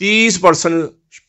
30%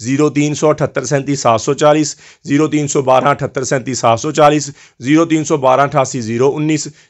0378 37 740, 0312 78 37 740, 0312 88 019,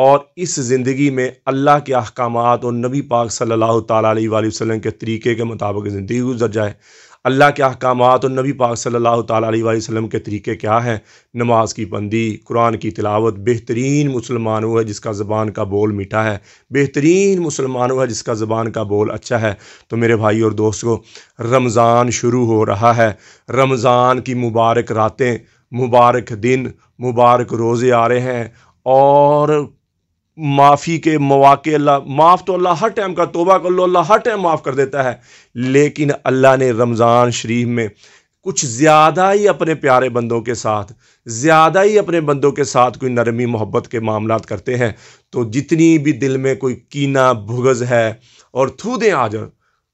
اور اس زندگی میں اللہ کے احکامات اور نبی پاک صلی اللہ تعالیٰ علیہ وآلہ وسلم کے طریقے کے مطابق زندگی گزر جائے۔ اللہ کے احکامات اور نبی پاک صلی اللہ تعالیٰ علیہ وآلہ وسلم کے طریقے کیا ہیں؟ نماز کی بندی، قرآن کی تلاوت۔ بہترین مسلمان وہ ہے جس کا زبان کا بول میٹھا ہے، بہترین مسلمان وہ ہے جس کا زبان کا بول اچھا ہے۔ تو میرے بھائی اور دوستو، رمضان شروع ہو رہا ہے، رمضان کی مبارک راتیں، مبارک دن، مبارک روزے آ رہے ہیں، اور معافی کے مواقع معاف تو اللہ ہر ٹائم کا، توبہ کر لو اللہ ہر ٹائم معاف کر دیتا ہے، لیکن اللہ نے رمضان شریف میں کچھ زیادہ ہی اپنے پیارے بندوں کے ساتھ، زیادہ ہی اپنے بندوں کے ساتھ کوئی نرمی محبت کے معاملات کرتے ہیں۔ تو جتنی بھی دل میں کوئی کینہ بغض ہے، اور تھو دیں آج،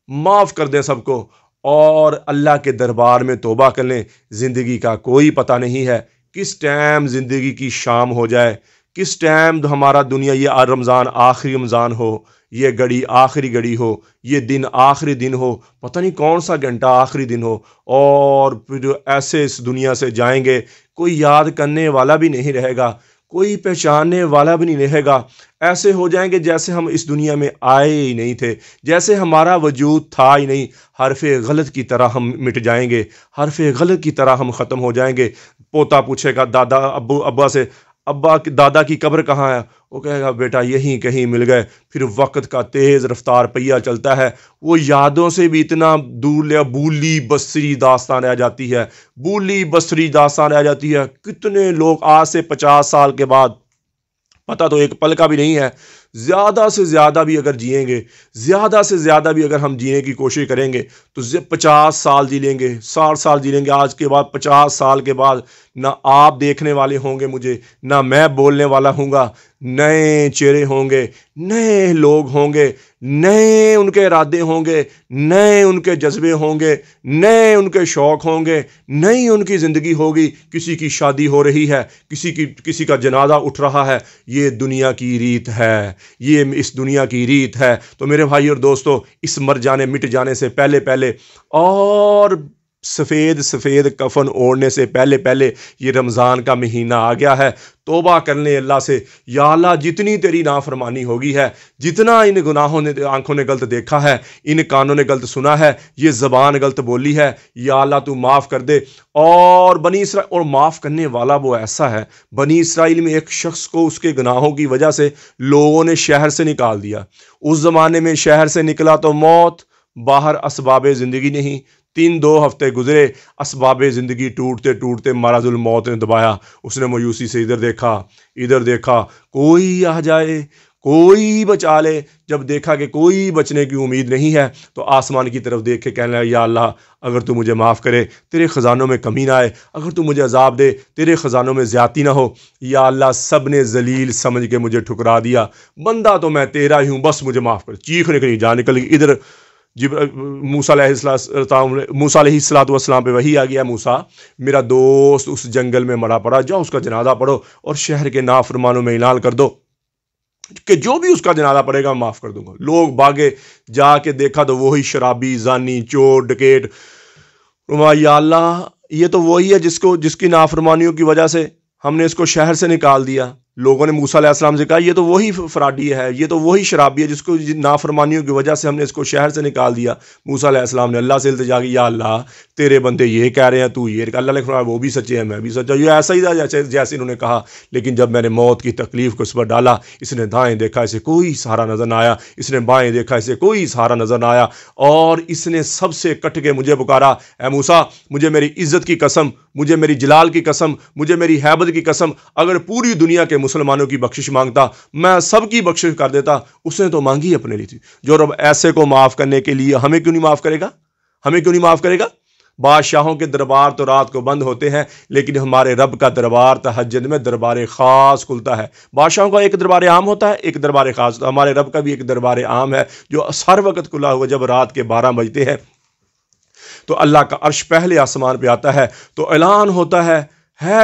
معاف کر دیں سب کو، اور اللہ کے دربار میں توبہ کر لیں۔ زندگی کا کوئی پتہ نہیں ہے کس ٹائم زندگی کی شام ہو جائے، کس ٹائم ہمارا دنیا، یہ رمضان آخری رمضان ہو، یہ گھڑی آخری گھڑی ہو، یہ دن آخری دن ہو، پتہ نہیں کون سا گھنٹہ آخری دن ہو، اور پھر ایسے اس دنیا سے جائیں گے، کوئی یاد کرنے والا بھی نہیں رہے گا، کوئی پہچاننے والا بھی نہیں رہے گا۔ ایسے ہو جائیں گے جیسے ہم اس دنیا میں آئے ہی نہیں تھے، جیسے ہمارا وجود تھا ہی نہیں، حرف غلط کی طرح ہم مٹ جائیں گے، حرف غلط کی طرح ہم ختم ہو جائیں گے۔ پوتا پوچھے گا دادا ابا سے، ابا دادا کی قبر کہاں ہے؟ وہ کہے گا بیٹا یہیں کہیں مل گئے۔ پھر وقت کا تیز رفتار پہیہ چلتا ہے، وہ یادوں سے بھی اتنا دور لیا، بولی بصری داستان رہ جاتی ہے، بولی بصری داستان رہ جاتی ہے۔ کتنے لوگ آج سے 50 سال کے بعد، پتہ تو ایک پل کا بھی نہیں ہے، زیادہ سے زیادہ بھی اگر جئیں گے، زیادہ سے زیادہ بھی اگر ہم جینے کی کوشش کریں گے تو 50 سال جی لیں گے، 60 سال جی لیں گے۔ آج کے بعد 50 سال کے بعد نہ آپ دیکھنے والے ہوں گے مجھے، نہ میں بولنے والا ہوں گا، نئے چہرے ہوں گے، نئے لوگ ہوں گے، نئے ان کے ارادے ہوں گے، نئے ان کے جذبے ہوں گے، نئے ان کے شوق ہوں گے، نئی ان کی زندگی ہوگی۔ کسی کی شادی ہو رہی ہے، کسی کا جنازہ اٹھ رہا ہے۔ یہ دنیا کی ریت ہے، یہ اس دنیا کی ریت ہے۔ تو میرے بھائی اور دوستو، اس مر جانے مٹ جانے سے پہلے اور سفید سفید کفن اوڑھنے سے پہلے یہ رمضان کا مہینہ آ گیا ہے۔ توبہ کرنے اللہ سے، یا اللہ جتنی تیری نافرمانی ہوگی ہے، جتنا ان گناہوں نے، آنکھوں نے غلط دیکھا ہے، ان کانوں نے غلط سنا ہے، یہ زبان غلط بولی ہے، یا اللہ تو معاف کر دے۔ اور بنی اسرائیل، اور معاف کرنے والا وہ ایسا ہے، بنی اسرائیل میں ایک شخص کو اس کے گناہوں کی وجہ سے لوگوں نے شہر سے نکال دیا۔ اس زمانے میں شہر سے نکلا تو موت، باہر اسباب زندگی نہیں۔ 2 ہفتے گزرے، اسباب زندگی ٹوٹتے ٹوٹتے مرض الموت نے دبایا۔ اس نے مایوسی سے ادھر دیکھا، کوئی آ جائے، کوئی بچا لے۔ جب دیکھا کہ کوئی بچنے کی امید نہیں ہے تو آسمان کی طرف دیکھ کے کہنے لگا، یا اللہ اگر تو مجھے معاف کرے، تیرے خزانوں میں کمی نہ آئے، اگر تو مجھے عذاب دے، تیرے خزانوں میں زیادتی نہ ہو، یا اللہ سب نے ذلیل سمجھ کے مجھے ٹھکرا دیا، بندہ تو میں تیرا ہی ہوں، بس مجھے معاف کر۔ چیخنے کے لیے جان نکل گئی۔ ادھر موسیٰ علیہ السلام پہ وحی آ گیا، موسیٰ میرا دوست اس جنگل میں مرا پڑا، جاؤ اس کا جنازہ پڑھو اور شہر کے نافرمانوں میں اعلان کر دو کہ جو بھی اس کا جنازہ پڑے گا میں معاف کر دوں گا۔ لوگ بھاگے، جا کے دیکھا تو وہی شرابی، زانی، چور، ڈکیٹ۔ یا اللہ یہ تو وہی ہے جس کی نافرمانیوں کی وجہ سے ہم نے اس کو شہر سے نکال دیا۔ لوگوں نے موسیٰ علیہ السلام سے کہا یہ تو وہی فراڈی ہے، یہ تو وہی شرابی ہے جس کو نافرمانیوں کی وجہ سے ہم نے اس کو شہر سے نکال دیا۔ موسیٰ علیہ السلام نے اللہ سے التجا کی، یا اللہ تیرے بندے یہ کہہ رہے ہیں، تو یہ۔ اللہ نے فرمایا وہ بھی سچے ہیں، میں بھی سچا۔ یہ ایسا ہی تھا جیسے انہوں نے کہا، لیکن جب میں نے موت کی تکلیف کو اس پر ڈالا، اس نے دائیں دیکھا، اسے کوئی سہارا نظر نہ آیا، اس نے بائیں دیکھا، اسے کوئی سہارا نظر نہ آیا، اور اس نے سب سے کٹ کے مجھے پکارا، اے موسیٰ مجھے میری عزت کی قسم، مجھے میری جلال کی قسم، مجھے میری ہیبت کی قسم، اگر پوری دنیا کے مسلمانوں کی بخشش مانگتا میں سب کی بخشش کر دیتا۔ اس نے تو مانگی اپنے لیے تھی۔ جو رب ایسے کو معاف کرنے کے لیے ہمیں کیوں نہیں معاف کرے گا؟ ہمیں کیوں نہیں معاف کرے گا؟ بادشاہوں کے دربار تو رات کو بند ہوتے ہیں، لیکن ہمارے رب کا دربار تہجد میں دربار خاص کھلتا ہے۔ بادشاہوں کا ایک دربار عام ہوتا ہے، ایک دربار خاص ہوتا ہے۔ ہمارے رب کا بھی ایک دربار عام ہے جو ہر وقت کھلا ہوا۔ جب رات کے 12 بجتے ہیں تو اللہ کا عرش پہلے آسمان پہ آتا ہے، تو اعلان ہوتا ہے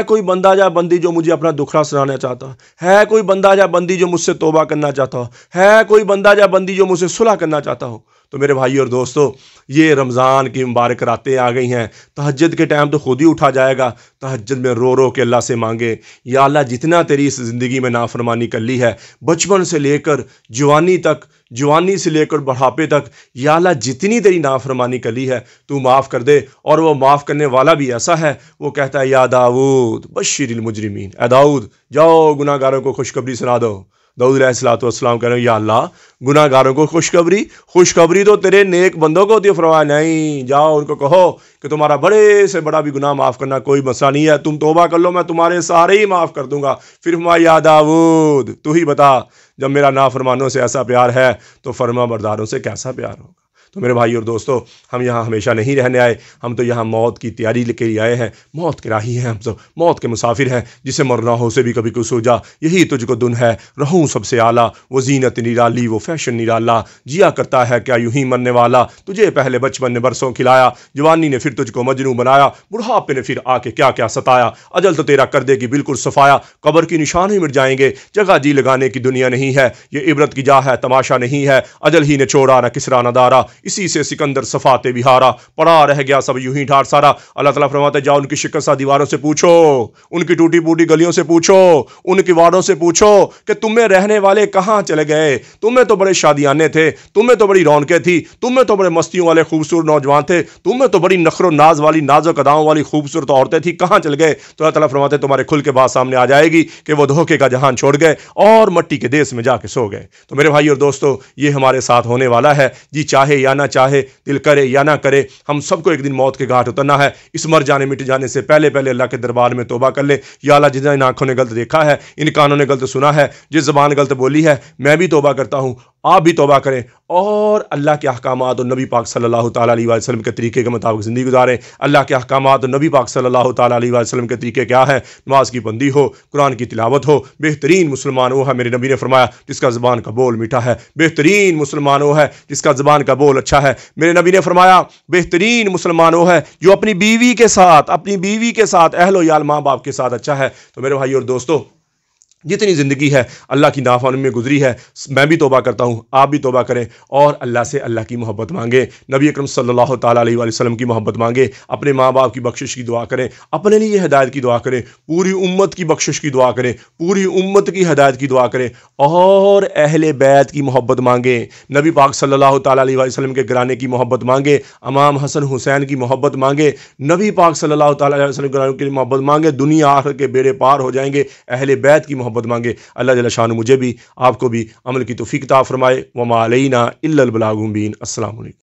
کوئی بندہ یا بندی جو مجھے اپنا دکھڑا سنانا چاہتا ہے کوئی بندہ یا بندی جو مجھ سے توبہ کرنا چاہتا ہو، ہے کوئی بندہ یا بندی جو مجھ سے صلح کرنا چاہتا ہو۔ تو میرے بھائی اور دوستو، یہ رمضان کی مبارک راتیں آ گئی ہیں، تہجد کے ٹائم تو خود ہی اٹھا جائے گا، تہجد میں رو رو کے اللہ سے مانگے، یا اللہ جتنا تیری اس زندگی میں نافرمانی کر لی ہے، بچپن سے لے کر جوانی تک، جوانی سے لے کر بڑھاپے تک، یا اللہ جتنی تیری نافرمانی کر لی ہے تو معاف کر دے۔ اور وہ معاف کرنے والا بھی ایسا ہے، وہ کہتا ہے یا داؤد بشر المجرمین، اے داؤد جاؤ گناہ گاروں کو خوشخبری سنا دو۔ داؤد علیہ السلام کہہ رہے ہیں یا اللہ گناہ گاروں کو خوشخبری تو تیرے نیک بندوں کو ہوتی ہے، فرمایا نہیں، جاؤ ان کو کہو کہ تمہارا بڑے سے بڑا بھی گناہ معاف کرنا کوئی مسئلہ نہیں ہے، تم توبہ کر لو میں تمہارے سارے ہی معاف کر دوں گا۔ پھر فرمایا یا داؤد تو ہی بتا، جب میرا نافرمانوں سے ایسا پیار ہے تو فرما برداروں سے کیسا پیار ہوگا۔ تو میرے بھائی اور دوستو، ہم یہاں ہمیشہ نہیں رہنے آئے، ہم تو یہاں موت کی تیاری لے کے آئے ہیں، موت کے راہی ہیں ہم سب، موت کے مسافر ہیں، جسے مرنا ہو اسے بھی کبھی کچھ سو جا، یہی تجھ کو دن ہے، رہوں سب سے اعلیٰ، وہ زینت نرالی وہ فیشن نرالا، جیا کرتا ہے کیا یوں ہی مرنے والا، تجھے پہلے بچپن نے برسوں کھلایا، جوانی نے پھر تجھ کو مجنوں بنایا، بڑھاپے نے پھر آ کے کیا کیا ستایا، اجل تو تیرا کر دے گی بالکل صفایا، قبر کی نشان ہی مٹ جائیں گے، جگہ جی لگانے کی دنیا نہیں ہے، یہ عبرت کی جا ہے تماشا نہیں ہے، اجل ہی نے چھوڑا نہ کسرا نہ دارا، اسی سے سکندر صفات بہارا، پڑا رہ گیا سب یوں ہی ٹھاٹ سارا۔ اللہ تعالیٰ فرماتے جاؤ ان کی شکستہ دیواروں سے پوچھو، ان کی ٹوٹی پوٹی گلیوں سے پوچھو، ان کی واڑوں سے پوچھو کہ تم میں رہنے والے کہاں چلے گئے، تم میں تو بڑے شادیانے تھے، تم میں تو بڑی رونقیں تھی، تم میں تو بڑے مستیوں والے خوبصورت نوجوان تھے، تم میں تو بڑی نخر و ناز والی نازک اداؤں والی خوبصورت عورتیں تھی، کہاں چل گئے؟ تو اللہ تعالیٰ فرماتے تمہارے کھل کے بات سامنے آ جائے گی کہ وہ دھوکے کا جہان چھوڑ گئے اور مٹی کے دیس میں جا کے سو گئے۔ تو میرے بھائی اور دوستو، یہ ہمارے ساتھ ہونے والا ہے، جی چاہے یا نہ چاہے، دل کرے یا نہ کرے، ہم سب کو ایک دن موت کے گھاٹ اترنا ہے۔ اس مر جانے مٹ جانے سے پہلے اللہ کے دربار میں توبہ کر لے، یا اللہ جتنا ان آنکھوں نے غلط دیکھا ہے، ان کانوں نے غلط سنا ہے، جس زبان غلط بولی ہے، میں بھی توبہ کرتا ہوں، آپ بھی توبہ کریں اور اللہ کے احکامات اور نبی پاک صلی اللہ تعالیٰ علیہ وسلم کے طریقے کے مطابق زندگی گزاریں۔ اللہ کے احکامات اور نبی پاک صلی اللہ تعالیٰ علیہ وسلم کے طریقے کیا ہے؟ نماز کی بندی ہو، قرآن کی تلاوت ہو، بہترین مسلمان وہ ہے، میرے نبی نے فرمایا جس کا زبان کا بول میٹھا ہے، بہترین مسلمان وہ ہے جس کا زبان کا بول اچھا ہے، میرے نبی نے فرمایا بہترین مسلمان وہ ہے جو اپنی بیوی کے ساتھ اہل و یال ماں باپ کے ساتھ اچھا ہے۔ تو میرے بھائی اور دوستو، جتنی زندگی ہے اللہ کی نافرمانی میں گزری ہے، میں بھی توبہ کرتا ہوں، آپ بھی توبہ کریں اور اللہ سے اللہ کی محبت مانگیں، نبی اکرم صلی اللہ تعالیٰ علیہ وسلم کی محبت مانگیں، اپنے ماں باپ کی بخشش کی دعا کریں، اپنے لیے ہدایت کی دعا کریں، پوری امت کی بخشش کی دعا کریں، پوری امت کی ہدایت کی دعا کریں اور اہل بیت کی محبت مانگیں، نبی پاک صلی اللہ تعالیٰ علیہ وسلم کے گھرانے کی محبت مانگیں، امام حسن حسین کی محبت مانگیں، نبی پاک صلی اللہ تعالیٰ علیہ وسلم کے گھرانے کی محبت مانگیں، دنیا آخر کے بیڑے پار ہو جائیں گے، اہل بیت کی محبت مانگے۔ اللہ جل شانہ مجھے بھی آپ کو بھی عمل کی توفیق عطا فرمائے۔ وما علینا الا البلاغ المبین۔ السلام علیکم۔